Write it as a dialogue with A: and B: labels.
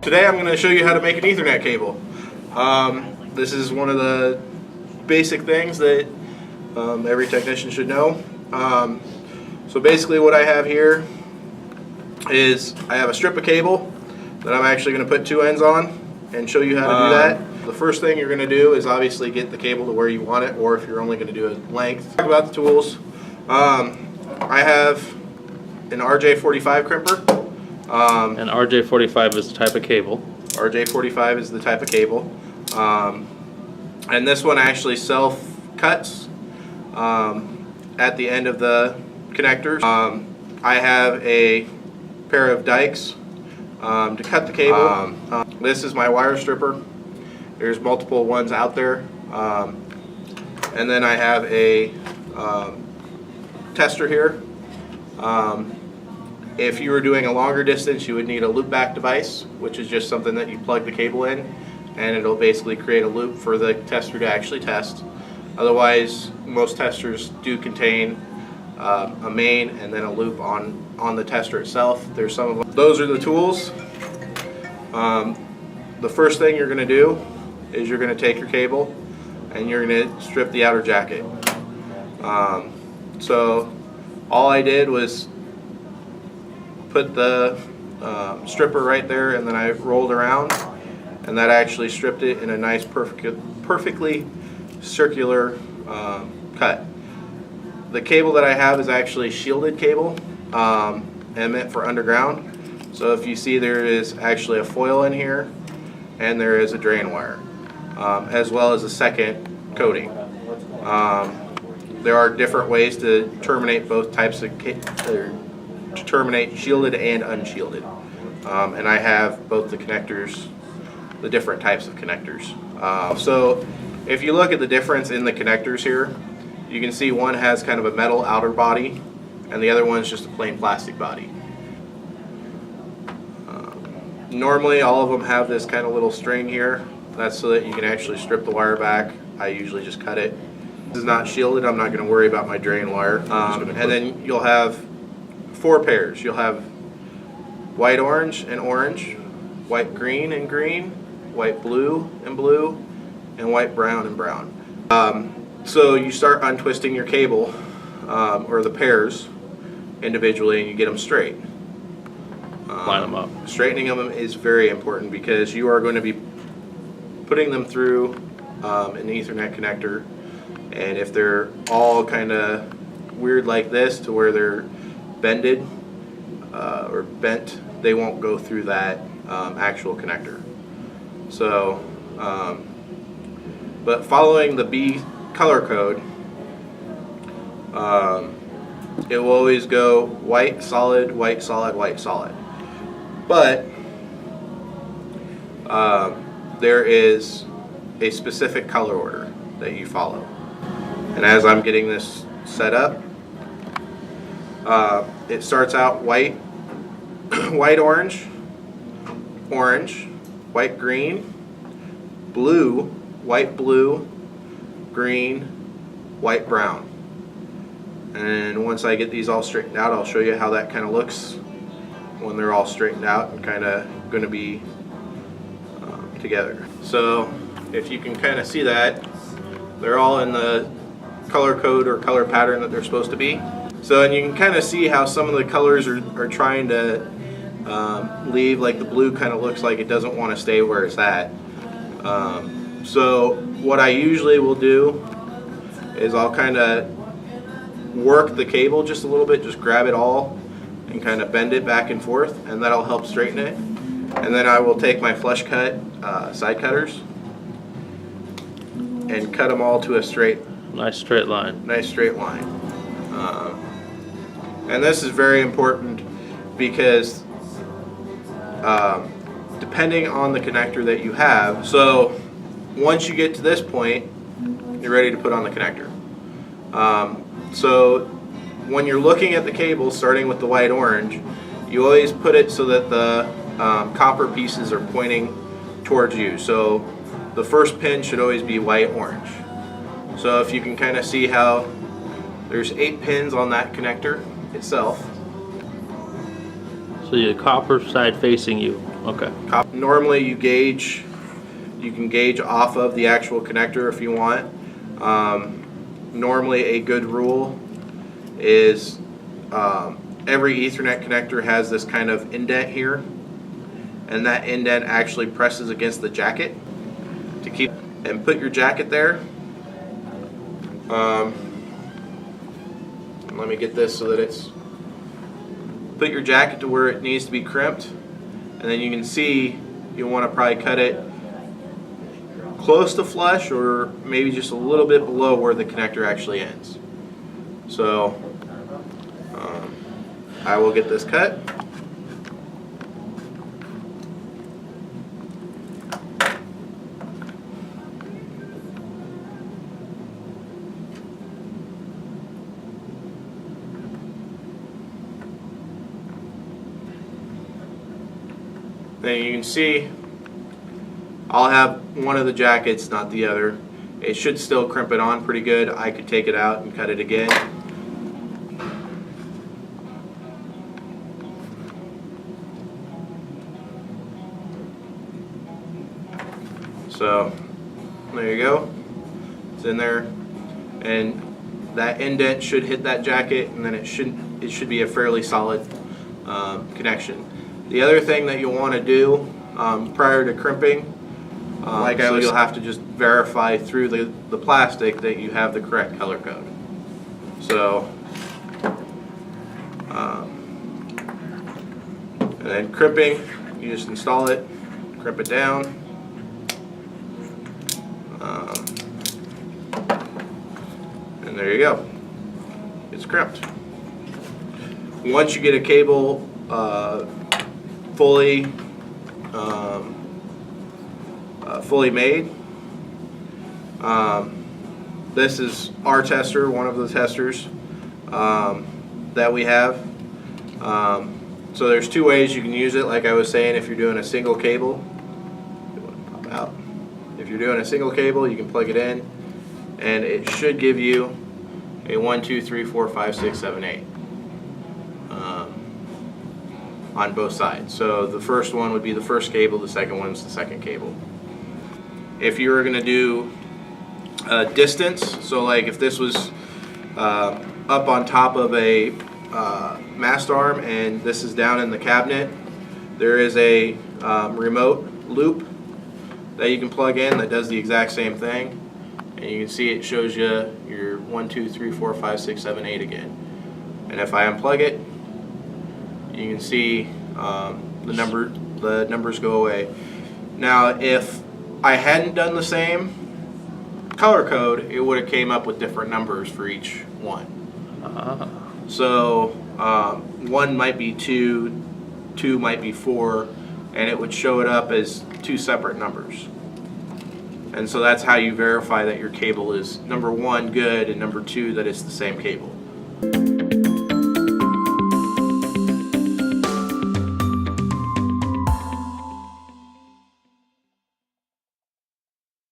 A: Today I'm going to show you how to make an Ethernet cable. This is one of the basic things that every technician should know. So basically what I have here is I have a strip of cable that I'm actually going to put two ends on and show you how to do that. The first thing you're going to do is obviously get the cable to where you want it, or if you're only going to do a length. Talk about the tools. I have an RJ45 crimper.
B: And RJ45 is the type of cable.
A: RJ45 is the type of cable. And this one actually self-cuts at the end of the connectors. I have a pair of dikes to cut the cable. This is my wire stripper. There's multiple ones out there. And then I have a tester here. If you were doing a longer distance, you would need a loop back device, which is just something that you plug the cable in, and it'll basically create a loop for the tester to actually test. Otherwise, most testers do contain a main and then a loop on the tester itself. There's some of them. Those are the tools. The first thing you're going to do is you're going to take your cable and you're going to strip the outer jacket. So all I did was put the stripper right there, and then I rolled around, and that actually stripped it in a nice perfectly circular cut. The cable that I have is actually shielded cable and meant for underground. So if you see, there is actually a foil in here and there is a drain wire, as well as a second coating. There are different ways to terminate both types of to terminate shielded and unshielded, and I have both the connectors, the different types of connectors. So if you look at the difference in the connectors here, you can see one has kind of a metal outer body and the other one's just a plain plastic body. Normally all of them have this kind of little string here. That's so that you can actually strip the wire back. I usually just cut it. This is not shielded. I'm not going to worry about my drain wire. And then you'll have four pairs. You'll have white orange and orange, white green and green, white blue and blue, and white brown and brown. So you start untwisting your cable, or the pairs, individually, and you get them straight.
B: Line them up.
A: Straightening them is very important because you are going to be putting them through an Ethernet connector, and if they're all kind of weird like this to where they're bended or bent, they won't go through that actual connector. So, but following the B color code, it will always go white, solid, white, solid, white, solid. But there is a specific color order that you follow. And as I'm getting this set up, it starts out white, white orange, orange, white green, blue, white blue, green, white brown. And once I get these all straightened out, I'll show you how that kind of looks when they're all straightened out and kind of going to be together. So if you can kind of see that, they're all in the color code or color pattern that they're supposed to be. So, and you can kind of see how some of the colors are trying to leave, like the blue kind of looks like it doesn't want to stay where it's at. So what I usually will do is I'll kind of work the cable just a little bit, just grab it all and kind of bend it back and forth, and that'll help straighten it. And then I will take my flush cut side cutters and cut them all to a
B: nice straight line.
A: Nice straight line. And this is very important because depending on the connector that you have, so once you get to this point, you're ready to put on the connector. So when you're looking at the cable, starting with the white orange, you always put it so that the copper pieces are pointing towards you. So the first pin should always be white orange. So if you can kind of see how there's 8 pins on that connector itself.
B: So the copper side facing you. Okay.
A: Normally you can gauge off of the actual connector if you want. Normally a good rule is every Ethernet connector has this kind of indent here, and that indent actually presses against the jacket to keep, and put your jacket there. Let me get this so that it's, put your jacket to where it needs to be crimped, and then you can see you want to probably cut it close to flush or maybe just a little bit below where the connector actually ends. So I will get this cut. Then you can see I'll have one of the jackets, not the other. It should still crimp it on pretty good. I could take it out and cut it again. So there you go. It's in there, and that indent should hit that jacket, and then it should be a fairly solid connection. The other thing that you'll want to do prior to crimping, you'll have to just verify through the plastic that you have the correct color code. So, and then crimping, you just install it, crimp it down. And there you go. It's crimped. Once you get a cable fully made, this is our tester, one of the testers that we have. So there's two ways you can use it. Like I was saying, if you're doing a single cable, pop out. If you're doing a single cable, you can plug it in, and it should give you a 1, 2, 3, 4, 5, 6, 7, 8 on both sides. So the first one would be the first cable, the second one's the second cable. If you were going to do distance, so like if this was up on top of a mast arm and this is down in the cabinet, there is a remote loop that you can plug in that does the exact same thing, and you can see it shows you your 1, 2, 3, 4, 5, 6, 7, 8 again. And if I unplug it, you can see the numbers go away. Now if I hadn't done the same color code, it would have came up with different numbers for each one. So 1 might be 2, 2 might be 4, and it would show it up as 2 separate numbers. And so that's how you verify that your cable is number 1 good and number 2 that it's the same cable.